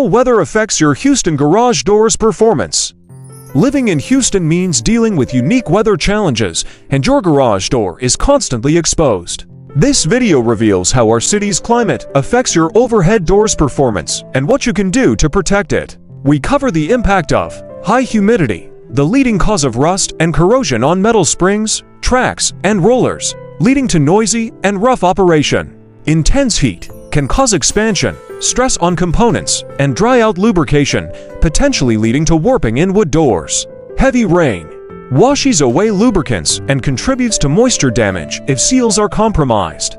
Weather affects your Houston garage doors performance. Living in Houston means dealing with unique weather challenges, and your garage door is constantly exposed. This video reveals how our city's climate affects your overhead doors performance and what you can do to protect it. We cover the impact of high humidity, the leading cause of rust and corrosion on metal springs, tracks, and rollers, leading to noisy and rough operation. Intense heat can cause expansion, stress on components, and dry out lubrication, potentially leading to warping in wood doors. Heavy rain washes away lubricants and contributes to moisture damage if seals are compromised.